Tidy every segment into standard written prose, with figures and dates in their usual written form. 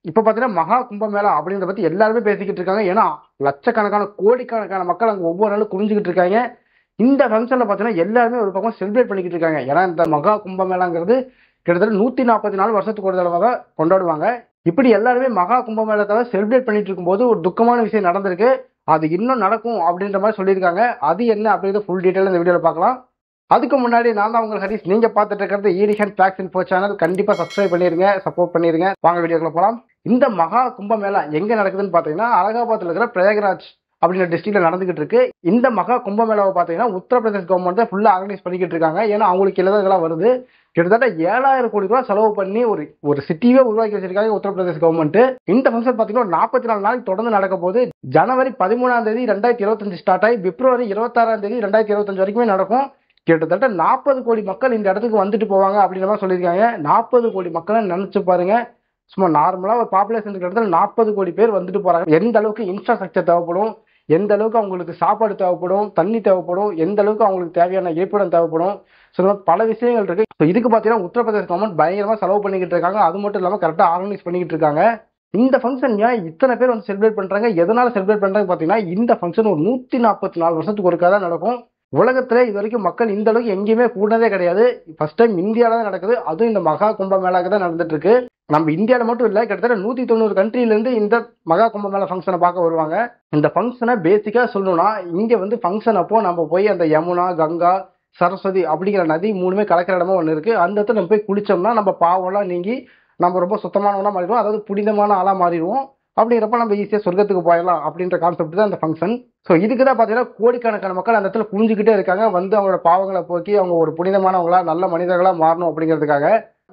இப்போ பார்த்தீங்கன்னா மகா கும்பமேளா அப்படின்றத பற்றி எல்லாருமே பேசிக்கிட்டு இருக்காங்க. ஏன்னா லட்சக்கணக்கான கோடிக்கணக்கான மக்கள் அங்கே ஒவ்வொரு நாளும் குவிஞ்சுக்கிட்டு இருக்காங்க. இந்த ஃபங்க்ஷனில் பார்த்தீங்கன்னா எல்லாருமே ஒரு பக்கம் செலிப்ரேட் பண்ணிக்கிட்டு இருக்காங்க. ஏன்னா இந்த மகா கும்பமேளாங்கிறது கிட்டத்தட்ட 144 வருஷத்துக்கு ஒரு தடவை தான் கொண்டாடுவாங்க. இப்படி எல்லாருமே மகா கும்பமேளத்தை செலிப்ரேட் பண்ணிட்டு இருக்கும்போது ஒரு துக்கமான விஷயம் நடந்திருக்கு. அது இன்னும் நடக்கும் அப்படின்ற மாதிரி சொல்லியிருக்காங்க. அது என்ன அப்படிங்கிறது ஃபுல் டீட்டெயில் இந்த வீடியோவில் பார்க்கலாம். அதுக்கு முன்னாடி நான் தான் உங்கள் ஹரிஷ். நீங்க பார்த்துட்டு இருக்கிறது ஈடிகன் ஃபேக்ட்ஸ் இன்ஃபோ சேனல். கண்டிப்பா சப்ஸ்கிரைப் பண்ணிருங்க, சப்போர்ட் பண்ணிருங்க. வாங்க வீடியோக்குள்ள போலாம். இந்த மகா கும்பமேளா எங்க நடக்குதுன்னு பாத்தீங்கன்னா அலகாபாத்ல இருக்கிற பிரயாக்ராஜ் அப்படின்ற டிஸ்ட்ரிக்ட்ல நடந்துகிட்டு இருக்கு. இந்த மகா கும்பமேளாவை பாத்தீங்கன்னா உத்தரப்பிரதேஷ் கவர்மெண்ட் தான் ஃபுல்லா ஆர்கனைஸ் பண்ணிக்கிட்டு இருக்காங்க. ஏன்னா அவங்களுக்கு கீழே இதெல்லாம் வருது. கிட்டத்தட்ட 7000 கோடி ரூபாய் செலவு பண்ணி ஒரு சிட்டியே உருவாக்கி வச்சிருக்காங்க உத்தரப்பிரதேஷ் கவர்மெண்ட். இந்த ஃபங்க்ஷன் பாத்தீங்கன்னா 44 நாளைக்கு தொடர்ந்து நடக்க போது. ஜனவரி 13ஆம் தேதி 2025 ஸ்டார்ட் ஆகி பிப்ரவரி 26ஆம் தேதி 2025 வரைக்குமே நடக்கும். கிட்டத்தட்ட 40 கோடி மக்கள் இந்த இடத்துக்கு வந்துட்டு போவாங்க அப்படின்ற மாதிரி சொல்லியிருக்காங்க. 40 கோடி மக்களை நினைச்சு பாருங்க. சும்மா நார்மலா ஒரு பாப்புலேஷன் இடத்துல 40 கோடி பேர் வந்துட்டு போறாங்க. எந்த அளவுக்கு இன்ஃப்ராஸ்ட்ரக்சர் தேவைப்படும், எந்த அளவுக்கு அவங்களுக்கு சாப்பாடு தேவைப்படும், தண்ணி தேவைப்படும், எந்த அளவுக்கு அவங்களுக்கு தேவையான இருப்பிடம் தேவைப்படும், பல விஷயங்கள் இருக்கு. இதுக்கு பாத்தீங்கன்னா உத்தரப்பிரதேச கவர்மெண்ட் பயங்கரமா செலவு பண்ணிக்கிட்டு இருக்காங்க. அது மட்டும் இல்லாம கரெக்டா ஆர்கனைஸ் பண்ணிக்கிட்டு இருக்காங்க. இந்த ஃபங்க்ஷன் ஏன் இத்தனை பேர் வந்து செலிப்ரேட் பண்றாங்க, எதனால செலிப்ரேட் பண்றாங்க பாத்தீங்கன்னா இந்த ஃபங்க்ஷன் ஒரு 144 வருஷத்துக்கு ஒருக்கா தான் நடக்கும். உலகத்துல இது வரைக்கும் மக்கள் இந்த அளவுக்கு எங்கேயுமே கூடதே கிடையாது. ஃபர்ஸ்ட் டைம் இந்தியாவில தான் நடக்குது. அதுவும் இந்த மகா கும்பமேளாக்கு தான் நடந்துட்டு இருக்கு. நம்ம இந்தியாவில மட்டும் இல்ல, கிட்டத்தட்ட 190 கண்ட்ரில இருந்து இந்த மகா கும்பமேளா ஃபங்க்ஷனை பார்க்க வருவாங்க. இந்த ஃபங்க்ஷனை பேசிக்கா சொல்லணும்னா இங்க வந்து ஃபங்க்ஷன் அப்போ நம்ம போய் அந்த யமுனா, கங்கா, சரஸ்வதி அப்படிங்கிற நதி மூணுமே கலக்கிற இடமா ஒன்று இருக்கு. அந்த இடத்துல நம்ம போய் குளிச்சோம்னா நம்ம பாவம்லாம் நீங்கி நம்ம ரொம்ப சுத்தமானவனா மாறிடுவோம். அதாவது புனிதமான ஆளா மாறிடுவோம். அப்படிங்கிறப்ப நம்ம ஈஸியாக சொர்க்கத்துக்கு போயிடலாம் அப்படின்ற கான்செப்ட் தான் இந்த ஃபங்க்ஷன். ஸோ இதுக்கு தான் பார்த்தீங்கன்னா கோடிக்கணக்கான மக்கள் அந்த இடத்துல குனிஞ்சுக்கிட்டே இருக்காங்க. வந்து அவங்களோட பாவங்களை போக்கி அவங்க ஒரு புனிதமானவங்களா நல்ல மனிதர்களாக மாறணும் அப்படிங்கிறதுக்காக.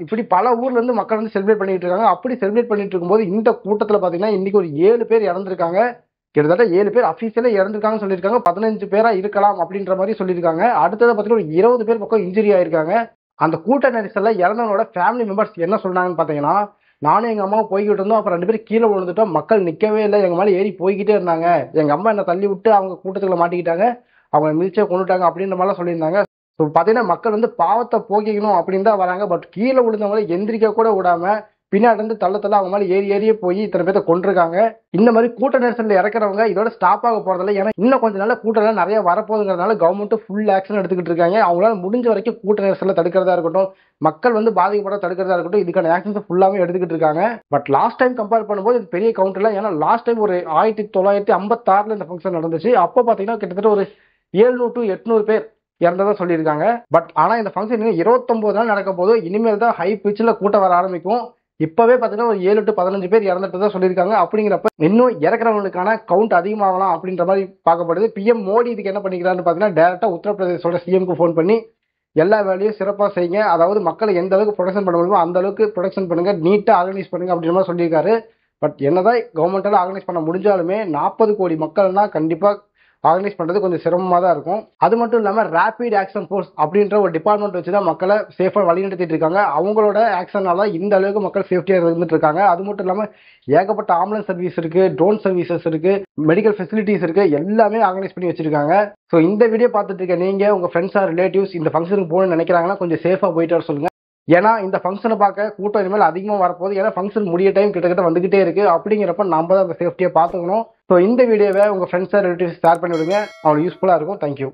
இப்படி பல ஊர்ல இருந்து மக்கள் வந்து செலிப்ரேட் பண்ணிட்டு இருக்காங்க. அப்படி செலிப்ரேட் பண்ணிட்டு இருக்கும்போது இந்த கூட்டத்தில் பார்த்தீங்கன்னா இன்னைக்கு ஒரு 7 பேர் இறந்துருக்காங்க. கிட்டத்தட்ட 7 பேர் அஃபீஷியலாக இறந்துருக்காங்கன்னு சொல்லியிருக்காங்க. 15 பேரா இருக்கலாம் அப்படின்ற மாதிரி சொல்லியிருக்காங்க. அடுத்தது பார்த்தீங்கன்னா ஒரு 20 பேர் பக்கம் இன்ஜுரி ஆயிருக்காங்க. அந்த கூட்ட நெரிசல்ல இறந்தவங்களோட ஃபேமிலி மெம்பர்ஸ் என்ன சொன்னாங்கன்னு பார்த்தீங்கன்னா, நானும் எங்க அம்மாவும் போய்கிட்டு இருந்தோம். அப்புறம் 2 பேரும் கீழே விழுந்துட்டோம். மக்கள் நிக்கவே இல்லை. எங்க மேலே ஏறி போய்கிட்டே இருந்தாங்க. எங்க அம்மா என்ன தள்ளி விட்டு அவங்க கூட்டத்துக்குள்ள மாட்டிக்கிட்டாங்க. அவங்க மிதிச்சே கொண்டுட்டாங்க அப்படின்ற மாதிரிலாம் சொல்லியிருந்தாங்க. ஸோ பார்த்தீங்கன்னா மக்கள் வந்து பாவத்தை போக்கிக்கணும் அப்படின்னு தான் வராங்க. பட் கீழே விழுந்தவங்களை எந்திரிக்க கூட விடாம பின்னாடி இருந்து தள்ள அவங்க மேலே ஏறியே போய் இத்தனை பேர்த்த கொண்டிருக்காங்க. இந்த மாதிரி கூட்ட நெரிசல்ல இறக்குறவங்க இதோட ஸ்டாப் ஆக போறதில்லை. ஏன்னா இன்னும் கொஞ்ச நாள் கூட்டம் நிறைய வரப்போகுதுங்கிறதுனால கவர்மெண்ட் ஃபுல் ஆக்ஷன் எடுத்துக்கிட்டு இருக்காங்க. அவங்களால முடிஞ்ச வரைக்கும் கூட்ட நெரிசல்ல தடுக்கிறதா இருக்கட்டும், மக்கள் வந்து பாதிக்கப்பட தடுக்கிறதா இருக்கட்டும், இதுக்கான ஆக்ஷன்ஸ் ஃபுல்லாவே எடுத்துக்கிட்டு இருக்காங்க. பட் லாஸ்ட் டைம் கம்பேர் பண்ணும்போது இது பெரிய கவுண்ட் இல்லை. ஏன்னா லாஸ்ட் டைம் ஒரு 1956 இந்த ஃபங்க்ஷன் நடந்துச்சு. அப்போ பார்த்தீங்கன்னா கிட்டத்தட்ட ஒரு 700 to 800 பேர் இறந்ததா சொல்லியிருக்காங்க. பட் ஆனா இந்த ஃபங்க்ஷன் 29 நாள் நடக்க போது. இனிமேல் தான் ஹை பிச்சில் கூட்டம் வர ஆரம்பிக்கும். இப்பவே பாத்தீங்கன்னா ஒரு 7 to 15 பேர் இறந்துட்டு தான் சொல்லியிருக்காங்க. அப்படிங்கிறப்ப இன்னும் இறக்குறவங்களுக்கான கவுண்ட் அதிகமாகலாம் அப்படின்ற மாதிரி பார்க்கப்படுது. பிஎம் மோடி இதுக்கு என்ன பண்ணிக்கிறான்னு பாத்தீங்கன்னா டைரக்டா உத்தரப்பிரதேசோட சிஎம்க்கு ஃபோன் பண்ணி எல்லா வேலையும் சிறப்பாக செய்யுங்க, அதாவது மக்களை எந்த அளவுக்கு ப்ரொடக்ஷன் பண்ண முடியுமோ அந்த அளவுக்கு ப்ரொடக்ஷன் பண்ணுங்க, நீட்டா ஆர்கனைஸ் பண்ணுங்க அப்படின்ற மாதிரி சொல்லியிருக்காரு. பட் என்னதான் கவர்மெண்டால ஆர்கனைஸ் பண்ண முடிஞ்சாலுமே 40 கோடி மக்கள்னா கண்டிப்பா ஆர்கனைஸ் பண்றது கொஞ்சம் சிரமமா தான் இருக்கும். அது மட்டும் இல்லாம ரேபிட் ஆக்ஷன் ஃபோர்ஸ் அப்படின்ற ஒரு டிபார்ட்மெண்ட் வச்சு தான் மக்களை சேஃபா வழிநடத்திட்டு இருக்காங்க. அவங்களோட ஆக்ஷனால இந்த அளவுக்கு மக்கள் சேஃப்டியா இருந்துட்டு இருக்காங்க. அது மட்டும் இல்லாம ஏகப்பட்ட ஆம்புலன்ஸ் சர்வீஸ் இருக்கு, ட்ரோன் சர்வீசஸ் இருக்கு, மெடிக்கல் ஃபெசிலிட்டிஸ் இருக்கு, எல்லாமே ஆர்கனைஸ் பண்ணி வச்சிருக்காங்க. ஸோ இந்த வீடியோ பார்த்துட்டு இருக்க நீங்க உங்க ஃப்ரெண்ட்ஸ் ஆர் ரிலேட்டிவ்ஸ் இந்த ஃபங்க்ஷனுக்கு போகணும்னு நினைக்கிறாங்கன்னா கொஞ்சம் சேஃபா போயிட்டு வர சொல்லுங்க. ஏன்னா இந்த ஃபங்க்ஷனை பார்க்க கூட்டம் இனிமேல் அதிகமாக வரப்போகுது. ஏன்னா ஃபங்க்ஷன் முடிய டைம் கிட்டத்தட்ட வந்துகிட்டே இருக்கு. அப்படிங்கிறப்ப நம்ம தான் அந்த சேஃப்டியை பார்த்துக்கணும். ஸோ இந்த வீடியோவை உங்கள் ஃப்ரெண்ட்ஸ் ரிலேட்டிவ்ஸ் ஷேர் பண்ணி விடுங்க. அவங்களுக்கு யூஸ்ஃபுல்லாக இருக்கும். தேங்க்யூ.